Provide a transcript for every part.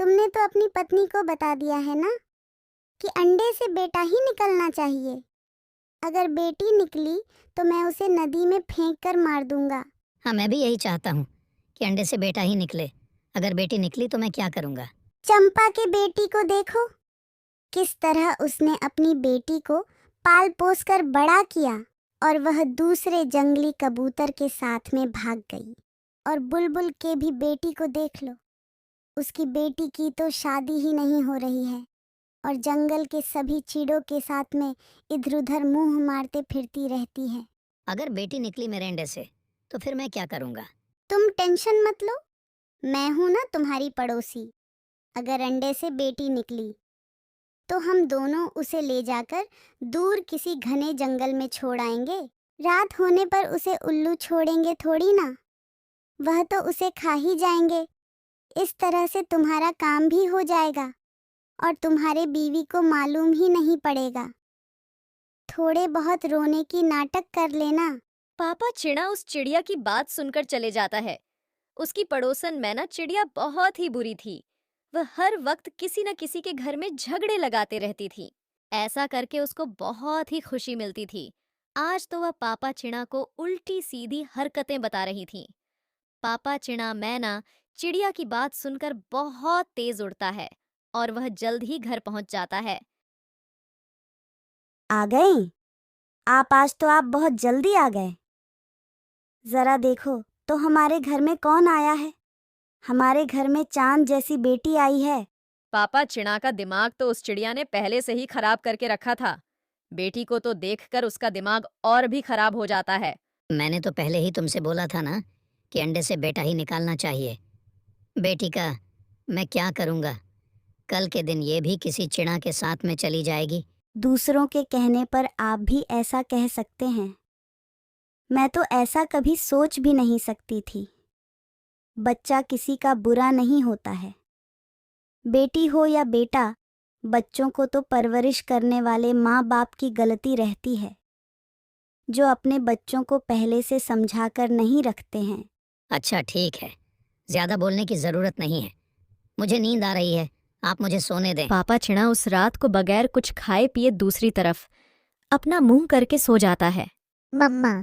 तुमने तो अपनी पत्नी को बता दिया है ना कि अंडे से बेटा ही निकलना चाहिए। अगर बेटी निकली तो मैं उसे नदी में फेंक कर मार दूंगा। हाँ, मैं भी यही चाहता हूँ कि अंडे से बेटा ही निकले। अगर बेटी निकली तो मैं क्या करूँगा? चंपा के बेटी को देखो, किस तरह उसने अपनी बेटी को पाल पोस कर बड़ा किया और वह दूसरे जंगली कबूतर के साथ में भाग गई। और बुलबुल के भी बेटी को देख लो, उसकी बेटी की तो शादी ही नहीं हो रही है और जंगल के सभी चीड़ों के साथ में इधर उधर मुंह मारते फिरती रहती है। अगर बेटी निकली मेरे अंडे से तो फिर मैं क्या करूँगा? तुम टेंशन मत लो, मैं हूं ना तुम्हारी पड़ोसी। अगर अंडे से बेटी निकली तो हम दोनों उसे ले जाकर दूर किसी घने जंगल में छोड़ आएंगे। रात होने पर उसे उल्लू छोड़ेंगे थोड़ी ना, वह तो उसे खा ही जाएंगे। इस तरह से तुम्हारा काम भी हो जाएगा और तुम्हारे बीवी को मालूम ही नहीं पड़ेगा। थोड़े बहुत रोने की नाटक कर लेना। पापा चिड़ा उस चिड़िया की बात सुनकर चले जाता है। उसकी पड़ोसन मैना चिड़िया बहुत ही बुरी थी। वह हर वक्त किसी न किसी के घर में झगड़े लगाते रहती थी। ऐसा करके उसको बहुत ही खुशी मिलती थी। आज तो वह पापा चिड़ा को उल्टी सीधी हरकतें बता रही थी। पापा चिड़ा मैना चिड़िया की बात सुनकर बहुत तेज उड़ता है और वह जल्द ही घर पहुंच जाता है। आ गए आज तो आप बहुत जल्दी आ गए। जरा देखो तो हमारे घर में कौन आया है। हमारे घर में चांद जैसी बेटी आई है। पापा चिड़ा का दिमाग तो उस चिड़िया ने पहले से ही खराब करके रखा था। बेटी को तो देखकर उसका दिमाग और भी खराब हो जाता है। मैंने तो पहले ही तुमसे बोला था ना कि अंडे से बेटा ही निकालना चाहिए। बेटी का मैं क्या करूँगा? कल के दिन ये भी किसी चिड़ा के साथ में चली जाएगी। दूसरों के कहने पर आप भी ऐसा कह सकते हैं। मैं तो ऐसा कभी सोच भी नहीं सकती थी। बच्चा किसी का बुरा नहीं होता है। बेटी हो या बेटा, बच्चों को तो परवरिश करने वाले माँ बाप की गलती रहती है, जो अपने बच्चों को पहले से समझाकर नहीं रखते हैं। अच्छा ठीक है, ज़्यादा बोलने की ज़रूरत नहीं है। मुझे नींद आ रही है, आप मुझे सोने दें। पापा चिड़ा उस रात को बगैर कुछ खाए पिए दूसरी तरफ अपना मुंह करके सो जाता है। मम्मा,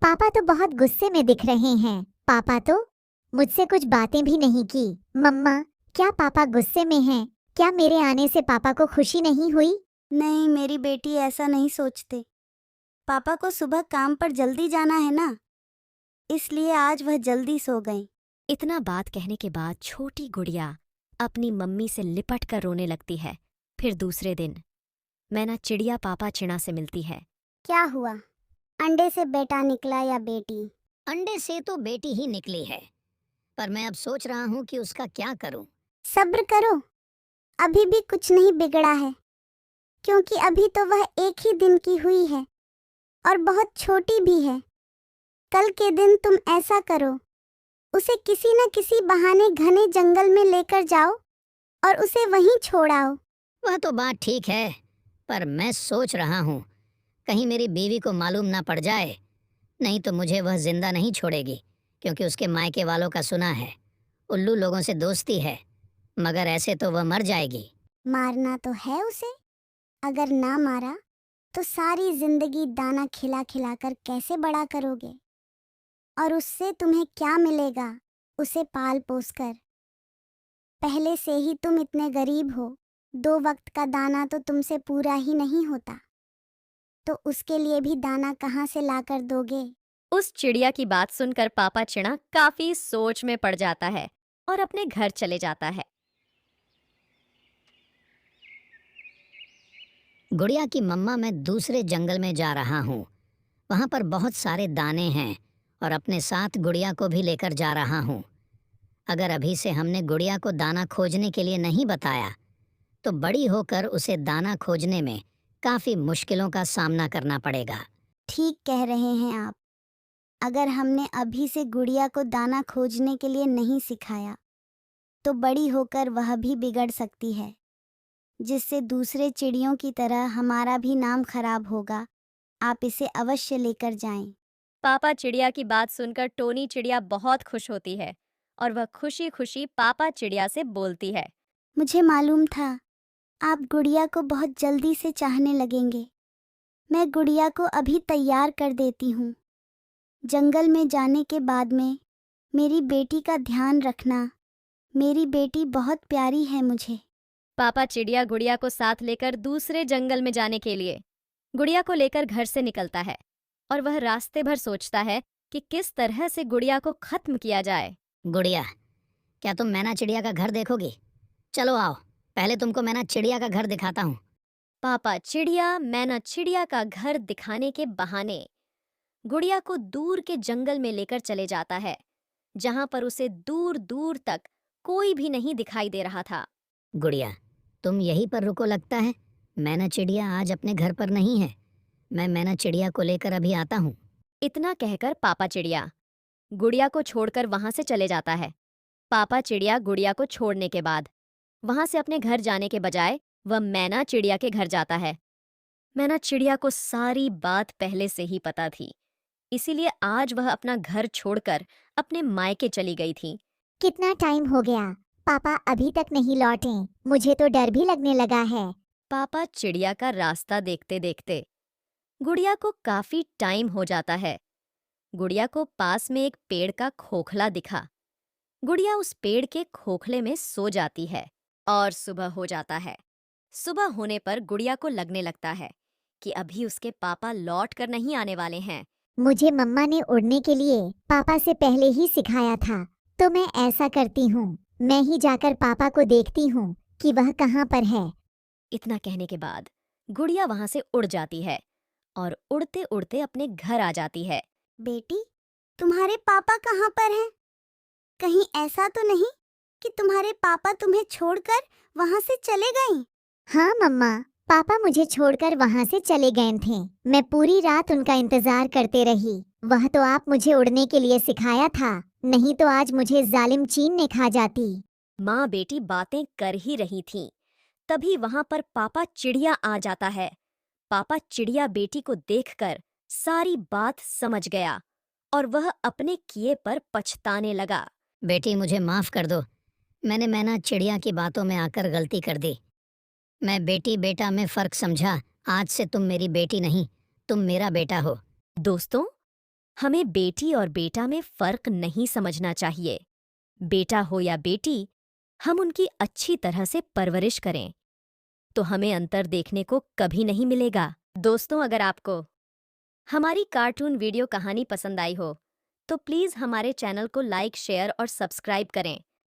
पापा तो बहुत गुस्से में दिख रहे हैं। पापा तो मुझसे कुछ बातें भी नहीं की। मम्मा, क्या पापा गुस्से में हैं? क्या मेरे आने से पापा को खुशी नहीं हुई? नहीं, मेरी बेटी ऐसा नहीं सोचते। पापा को सुबह काम पर जल्दी जाना है ना, इसलिए आज वह जल्दी सो गई। इतना बात कहने के बाद छोटी गुड़िया अपनी मम्मी से लिपट कर रोने लगती है। फिर दूसरे दिन मैना चिड़िया पापा चिड़ा से मिलती है। क्या हुआ, अंडे से बेटा निकला या बेटी? अंडे से तो बेटी ही निकली है, पर मैं अब सोच रहा हूँ कि उसका क्या करूँ। सब्र करो, अभी भी कुछ नहीं बिगड़ा है, क्योंकि अभी तो वह एक ही दिन की हुई है और बहुत छोटी भी है। कल के दिन तुम ऐसा करो, उसे किसी न किसी बहाने घने जंगल में लेकर जाओ और उसे वहीं छोड़ आओ। वह तो बात ठीक है, पर मैं सोच रहा हूँ कहीं मेरी बीवी को मालूम ना पड़ जाए, नहीं तो मुझे वह जिंदा नहीं छोड़ेगी, क्योंकि उसके मायके वालों का सुना है उल्लू लोगों से दोस्ती है, मगर ऐसे तो वह मर जाएगी। मारना तो है उसे, अगर ना मारा तो सारी जिंदगी दाना खिला खिला कर कैसे बड़ा करोगे? और उससे तुम्हें क्या मिलेगा उसे पाल पोस कर? पहले से ही तुम इतने गरीब हो, 2 वक्त का दाना तो तुमसे पूरा ही नहीं होता, तो उसके लिए भी दाना कहाँ से लाकर दोगे? उस चिड़िया की बात सुनकर पापा चिड़ा काफी सोच में पड़ जाता है और अपने घर चले जाता है। गुड़िया की मम्मा, मैं दूसरे जंगल में जा रहा हूँ। वहाँ पर बहुत सारे दाने हैं और अपने साथ गुड़िया को भी लेकर जा रहा हूँ। अगर अभी से हमने गुड़िया को दाना खोजने के लिए नहीं बताया तो बड़ी होकर उसे दाना खोजने में काफ़ी मुश्किलों का सामना करना पड़ेगा। ठीक कह रहे हैं आप। अगर हमने अभी से गुड़िया को दाना खोजने के लिए नहीं सिखाया तो बड़ी होकर वह भी बिगड़ सकती है, जिससे दूसरे चिड़ियों की तरह हमारा भी नाम खराब होगा। आप इसे अवश्य लेकर जाएं। पापा चिड़िया की बात सुनकर टोनी चिड़िया बहुत खुश होती है और वह खुशी खुशी पापा चिड़िया से बोलती है। मुझे मालूम था आप गुड़िया को बहुत जल्दी से चाहने लगेंगे। मैं गुड़िया को अभी तैयार कर देती हूँ। जंगल में जाने के बाद में मेरी बेटी का ध्यान रखना। मेरी बेटी बहुत प्यारी है मुझे। पापा चिड़िया गुड़िया को साथ लेकर दूसरे जंगल में जाने के लिए गुड़िया को लेकर घर से निकलता है और वह रास्ते भर सोचता है कि किस तरह से गुड़िया को खत्म किया जाए। गुड़िया, क्या तुम मैना चिड़िया का घर देखोगी? चलो आओ, पहले तुमको मैना चिड़िया का घर दिखाता हूँ। पापा चिड़िया मैना चिड़िया का घर दिखाने के बहाने गुड़िया को दूर के जंगल में लेकर चले जाता है, जहां पर उसे दूर दूर तक कोई भी नहीं दिखाई दे रहा था। गुड़िया, तुम यहीं पर रुको, लगता है मैना चिड़िया आज अपने घर पर नहीं है। मैं मैना चिड़िया को लेकर अभी आता हूँ। इतना कहकर पापा चिड़िया गुड़िया को छोड़कर वहां से चले जाता है। पापा चिड़िया गुड़िया को छोड़ने के बाद वहां से अपने घर जाने के बजाय वह मैना चिड़िया के घर जाता है। मैना चिड़िया को सारी बात पहले से ही पता थी, इसीलिए आज वह अपना घर छोड़कर अपने मायके चली गई थी। कितना टाइम हो गया, पापा अभी तक नहीं लौटे। मुझे तो डर भी लगने लगा है। पापा चिड़िया का रास्ता देखते देखते गुड़िया को काफी टाइम हो जाता है। गुड़िया को पास में एक पेड़ का खोखला दिखा। गुड़िया उस पेड़ के खोखले में सो जाती है और सुबह हो जाता है। सुबह होने पर गुड़िया को लगने लगता है कि अभी उसके पापा लौट कर नहीं आने वाले हैं। मुझे मम्मा ने उड़ने के लिए पापा से पहले ही सिखाया था, तो मैं ऐसा करती हूँ। मैं ही जाकर पापा को देखती हूँ कि वह कहाँ पर है। इतना कहने के बाद गुड़िया वहां से उड़ जाती है और उड़ते उड़ते अपने घर आ जाती है। बेटी, तुम्हारे पापा कहाँ पर हैं? कहीं ऐसा तो नहीं कि तुम्हारे पापा तुम्हें छोड़कर वहां से चले गए? हाँ मम्मा, पापा मुझे छोड़कर वहाँ से चले गए थे। मैं पूरी रात उनका इंतजार करते रही। वह तो आप मुझे उड़ने के लिए सिखाया था, नहीं तो आज मुझे जालिम चीन ने खा जाती। माँ बेटी बातें कर ही रही थीं, तभी वहां पर पापा चिड़िया आ जाता है। पापा चिड़िया बेटी को देखकर सारी बात समझ गया और वह अपने किए पर पछताने लगा। बेटी, मुझे माफ़ कर दो। मैंने मैना चिड़िया की बातों में आकर गलती कर दी। मैं बेटी बेटा में फ़र्क समझा। आज से तुम मेरी बेटी नहीं, तुम मेरा बेटा हो। दोस्तों, हमें बेटी और बेटा में फर्क नहीं समझना चाहिए। बेटा हो या बेटी, हम उनकी अच्छी तरह से परवरिश करें तो हमें अंतर देखने को कभी नहीं मिलेगा। दोस्तों, अगर आपको हमारी कार्टून वीडियो कहानी पसंद आई हो तो प्लीज़ हमारे चैनल को लाइक, शेयर और सब्सक्राइब करें